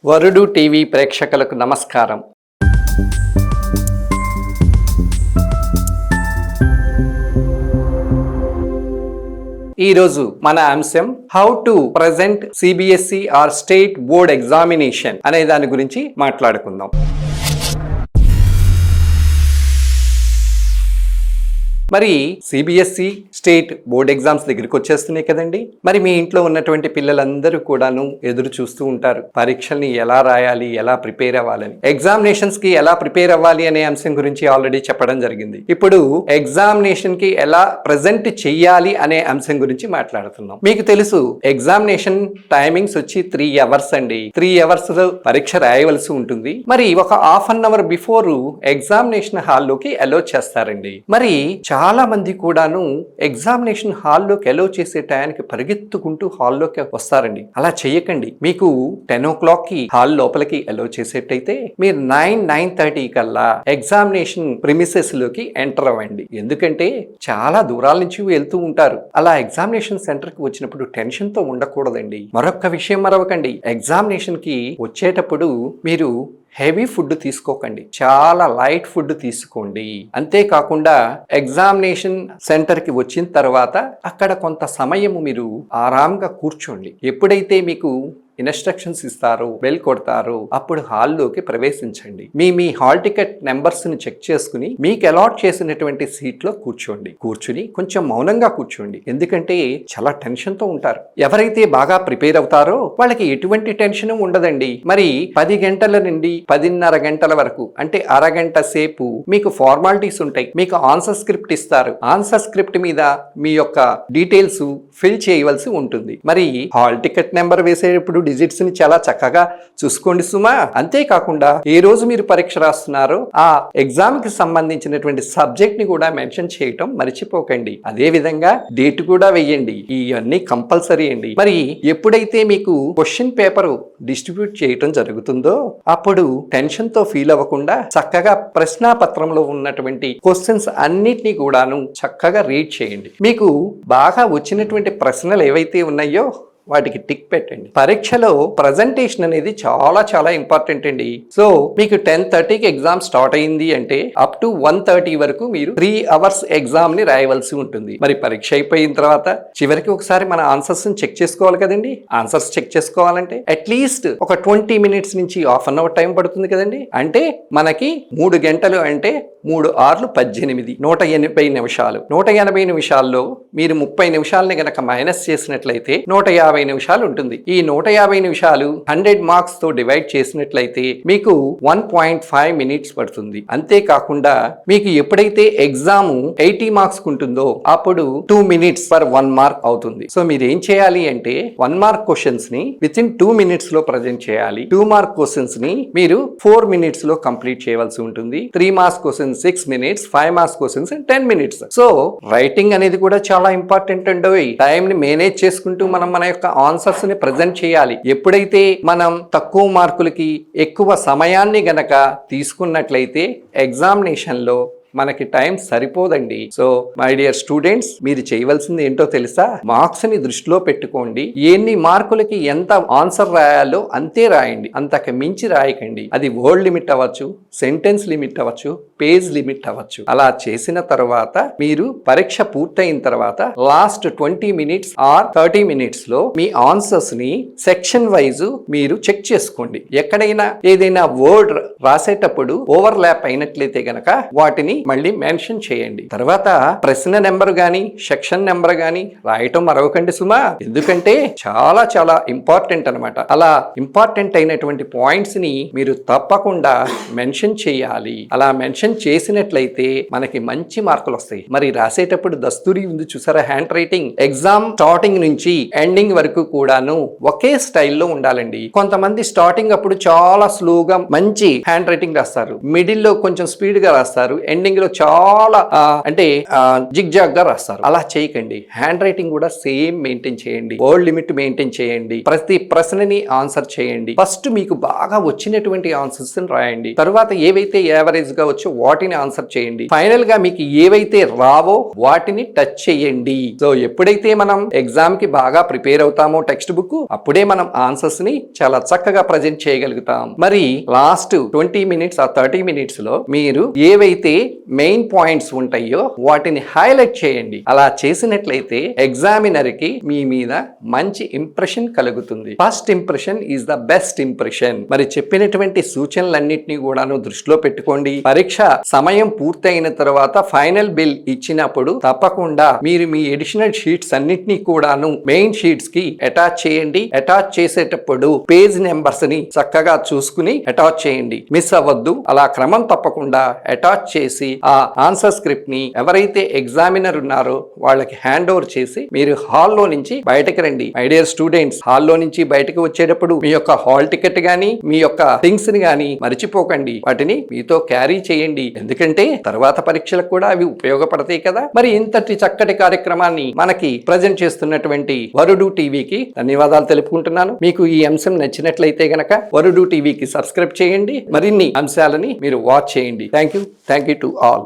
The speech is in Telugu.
వరుడు టీవీ ప్రేక్షకులకు నమస్కారం. ఈరోజు మన అంశం how to present CBSE or state board examination అనే దాని గురించి మాట్లాడుకుందాం. మరి సిబిఎస్ఈ స్టేట్ బోర్డ్ ఎగ్జామ్స్ దగ్గరికి వచ్చేస్తున్నాయి కదండి. మరి మీ ఇంట్లో ఉన్నటువంటి పిల్లలందరూ కూడాను ఎదురు చూస్తూ ఉంటారు, పరీక్షల్ని ఎలా రాయాలి, ఎలా ప్రిపేర్ అవ్వాలని. ఎగ్జామినేషన్స్ కి ఎలా ప్రిపేర్ అవ్వాలి అనే అంశం గురించి ఆల్రెడీ చెప్పడం జరిగింది. ఇప్పుడు ఎగ్జామినేషన్ కి ఎలా ప్రజెంట్ చెయ్యాలి అనే అంశం గురించి మాట్లాడుతున్నాం. మీకు తెలుసు ఎగ్జామినేషన్ టైమింగ్స్ వచ్చి 3 hours అండి. 3 hours పరీక్ష రాయవలసి ఉంటుంది. మరి ఒక half an hour before examination హాల్లోకి అలో చేస్తారండి. మరి చాలా మంది కూడాను ఎగ్జామినేషన్ హాల్లోకి అలో చేసే టయానికి పరిగెత్తుకుంటూ హాల్లోకి వస్తారండి. అలా చేయకండి. మీకు 10 o'clock కి హాల్ లోపలికి అలో చేసేటైతే మీరు 9:30 కల్లా ఎగ్జామినేషన్ ప్రిమిసెస్ లోకి ఎంటర్ అవ్వండి. ఎందుకంటే చాలా దూరాల నుంచి వెళ్తూ ఉంటారు. అలా ఎగ్జామినేషన్ సెంటర్ కి వచ్చినప్పుడు టెన్షన్ తో ఉండకూడదండి. మరొక విషయం మరవకండి, ఎగ్జామినేషన్ కి వచ్చేటప్పుడు మీరు హెవీ ఫుడ్ తీసుకోకండి, చాలా లైట్ ఫుడ్ తీసుకోండి. అంతేకాకుండా ఎగ్జామినేషన్ సెంటర్ కి వచ్చిన తర్వాత అక్కడ కొంత సమయము మీరు ఆరాంగా కూర్చోండి. ఎప్పుడైతే మీకు ఇన్స్ట్రక్షన్స్ ఇస్తారో, బెల్ కొడతారో అప్పుడు హాల్లోకి ప్రవేశించండి. మీ హాల్ టికెట్ నెంబర్స్ ని చెక్ చేసుకుని మీకు అలాట్ చేసినటువంటి సీట్ లో కూర్చుని కొంచెం మౌనంగా కూర్చోండి. ఎందుకంటే చాలా టెన్షన్ తో ఉంటారు. ఎవరైతే బాగా ప్రిపేర్ అవుతారో వాళ్ళకి ఎటువంటి టెన్షన్ ఉండదండి. మరి 10 గంటల నుండి 10:30 గంటల వరకు అంటే అరగంట సేపు మీకు ఫార్మాలిటీస్ ఉంటాయి. మీకు ఆన్సర్ స్క్రిప్ట్ ఇస్తారు. ఆన్సర్ స్క్రిప్ట్ మీద మీ యొక్క డీటెయిల్స్ ఫిల్ చేయవలసి ఉంటుంది. మరి హాల్ టికెట్ నెంబర్ వేసేటప్పుడు డిజిట్స్ ని చాలా చక్కగా చూసుకోండి సుమా. అంతేకాకుండా ఏ రోజు మీరు పరీక్ష రాస్తున్నారో ఆ ఎగ్జామ్ కి సంబంధించినటువంటి సబ్జెక్ట్ ని కూడా మెన్షన్ చేయటం మర్చిపోకండి. అదే విధంగా డేట్ కూడా వెయ్యండి. ఇవన్నీ కంపల్సరీ అండి. మరి ఎప్పుడైతే మీకు క్వశ్చన్ పేపర్ డిస్ట్రిబ్యూట్ చేయటం జరుగుతుందో అప్పుడు టెన్షన్ తో ఫీల్ అవ్వకుండా చక్కగా ప్రశ్నాపత్రంలో ఉన్నటువంటి క్వశ్చన్స్ అన్నిటినీ కూడాను చక్కగా రీడ్ చేయండి. మీకు బాగా వచ్చినటువంటి ప్రశ్నలు ఏవైతే ఉన్నాయో వాటికి టిక్ పెట్టండి. పరీక్షలో ప్రజెంటేషన్ అనేది చాలా చాలా ఇంపార్టెంట్ అండి. సో మీకు 10:30కి ఎగ్జామ్ స్టార్ట్ అయింది అంటే అప్ టు 1:30 వరకు మీరు 3 hours ఎగ్జామ్ ని రాయవలసి ఉంటుంది. మరి పరీక్ష అయిపోయిన తర్వాత చివరికి ఒకసారి మన ఆన్సర్స్ చెక్ చేసుకోవాలి కదండి. ఆన్సర్స్ చెక్ చేసుకోవాలంటే అట్లీస్ట్ ఒక 20 minutes నుంచి హాఫ్ అన్ అవర్ టైం పడుతుంది కదండి. అంటే మనకి 3 గంటలు అంటే 3 6 18 180 నిమిషాలు. 180 నిమిషాల్లో మీరు 30 నిమిషాలని గనక మైనస్ చేసినట్లయితే 150 నిమిషాలు ఉంటుంది. ఈ 150 నిమిషాలు 100 మార్క్స్ తో డివైడ్ చేసినట్లయితే మీకు 1.5 minutes పడుతుంది. అంతేకాకుండా మీకు ఎప్పుడైతే ఎగ్జామ్ 80 మార్క్స్ ఉంటుందో అప్పుడు 2 minutes per 1 mark అవుతుంది. సో మీరు ఏం చేయాలి అంటే 1 mark క్వశ్చన్స్ ని విత్ ఇన్ 2 minutes లో ప్రజెంట్ చేయాలి. 2 mark క్వశ్చన్స్ ని మీరు 4 minutes లో కంప్లీట్ చేయవలసి ఉంటుంది. 3 marks questions 6 minutes, 5 marks questions 10 minutes. So writing అనేది కూడా చాలా ఇంపార్టెంట్ అండి. టైం ని మేనేజ్ చేసుకుంటూ మనం మన యొక్క ఆన్సర్స్ ని ప్రజెంట్ చేయాలి. ఎప్పుడైతే మనం తక్కువ మార్కులకి ఎక్కువ సమయాన్ని గనక తీసుకున్నట్లయితే ఎగ్జామినేషన్ లో మనకి టైం సరిపోదండి. సో మై డియర్ స్టూడెంట్స్, మీరు చేయవలసింది ఏంటో తెలుసా? మార్క్స్ ని దృష్టిలో పెట్టుకోండి. ఎన్ని మార్కులకి ఎంత ఆన్సర్ రాయాలో అంతే రాయండి, అంతకు మించి రాయకండి. అది వర్డ్ లిమిట్ అవ్వచ్చు, సెంటెన్స్ లిమిట్ అవ్వచ్చు, పేజ్ లిమిట్ అవ్వచ్చు. అలా చేసిన తర్వాత మీరు పరీక్ష పూర్తయిన తర్వాత లాస్ట్ 20 minutes ఆర్ 30 minutes లో మీ ఆన్సర్స్ ని సెక్షన్ వైజ్ మీరు చెక్ చేసుకోండి. ఎక్కడైనా ఏదైనా వర్డ్ రాసేటప్పుడు ఓవర్ ల్యాప్ అయినట్లయితే గనక వాటిని మళ్ళీ మెన్షన్ చేయండి. తర్వాత ప్రశ్న నెంబర్ గాని సెక్షన్ నెంబర్ గాని రాయటం మరవకండి సుమా. ఎందుకంటే చాలా చాలా ఇంపార్టెంట్ అన్నమాట. అలా ఇంపార్టెంట్ అయినటువంటి పాయింట్స్ ని మీరు తప్పకుండా మెన్షన్ చేయాలి. అలా మెన్షన్ చేసినట్లయితే మనకి మంచి మార్కులు వస్తాయి. మరి రాసేటప్పుడు దస్తూరి ఉంది చూసారా, హ్యాండ్ రైటింగ్. ఎగ్జామ్ స్టార్టింగ్ నుంచి ఎండింగ్ వరకు కూడాను ఒకే స్టైల్లో ఉండాలండి. కొంతమంది స్టార్టింగ్ అప్పుడు చాలా స్లోగా మంచి హ్యాండ్ రైటింగ్ రాస్తారు, మిడిల్ లో కొంచెం స్పీడ్ గా రాస్తారు, ఎండింగ్ లో చాలా అంటే జిగ్జాగ్ గా రాస్తారు. అలా చేయకండి. హ్యాండ్ రైటింగ్ కూడా సేమ్ మెయింటైన్ చేయండి. వర్డ్ లిమిట్ మెయింటైన్ చేయండి. ప్రతి ప్రశ్నని ఆన్సర్ చేయండి. ఫస్ట్ మీకు బాగా వచ్చినటువంటి ఆన్సర్స్ రాయండి. తర్వాత ఏవైతే యావరేజ్ గా వచ్చో వాటిని ఆన్సర్ చేయండి. ఫైనల్ గా మీకు ఏవైతే రావో వాటిని టచ్ చేయండి. సో ఎప్పుడైతే మనం ఎగ్జామ్ కి బాగా ప్రిపేర్ అవుతామో టెక్స్ట్ బుక్, అప్పుడే మనం ఆన్సర్స్ ని చాలా చక్కగా ప్రజెంట్ చేయగలుగుతాం. మరి లాస్ట్ 20 మినిట్స్ ఆ 30 మినిట్స్ లో మీరు ఏవైతే మెయిన్ పాయింట్స్ ఉంటాయో వాటిని హైలైట్ చేయండి. అలా చేసినట్లయితే ఎగ్జామినర్ కి మీ మీద మంచి ఇంప్రెషన్ కలుగుతుంది. First impression is the best impression. మరి చెప్పినటువంటి సూచనలన్నింటినీ కూడాను దృష్టిలో పెట్టుకోండి. పరీక్ష సమయం పూర్తయిన తర్వాత ఫైనల్ బిల్ ఇచ్చినప్పుడు తప్పకుండా మీరు మీ ఎడిషనల్ షీట్స్ అన్నిటినీ కూడాను మెయిన్ షీట్స్ కి అటాచ్ చేయండి. అటాచ్ చేసేటప్పుడు పేజ్ నెంబర్స్ ని చక్కగా చూసుకుని అటాచ్ చేయండి. మిస్ అవ్వద్దు. అలా క్రమం తప్పకుండా అటాచ్ చేసి ఆ ఆన్సర్ స్క్రిప్ట్ ని ఎవరైతే ఎగ్జామినర్ ఉన్నారో వాళ్ళకి హ్యాండ్ ఓవర్ చేసి మీరు హాల్లో నుంచి బయటకు రండి. మై డియర్ స్టూడెంట్స్, హాల్లో నుంచి బయటకు వచ్చేటప్పుడు మీ యొక్క హాల్ టికెట్ గానీ మీ యొక్క థింగ్స్ ని గానీ మర్చిపోకండి. వాటిని మీతో క్యారీ చేయండి. ఎందుకంటే తర్వాత పరీక్షలకు కూడా అవి ఉపయోగపడతాయి కదా. మరి ఇంతటి చక్కటి కార్యక్రమాన్ని మనకి ప్రజెంట్ చేస్తున్నటువంటి వరుడు టీవీకి ధన్యవాదాలు తెలుపుకుంటున్నాను. మీకు ఈ అంశం నచ్చినట్లయితే గనక వరుడు టీవీకి సబ్స్క్రైబ్ చేయండి. మరిన్ని అంశాలని మీరు వాచ్ చేయండి. Thank you to all.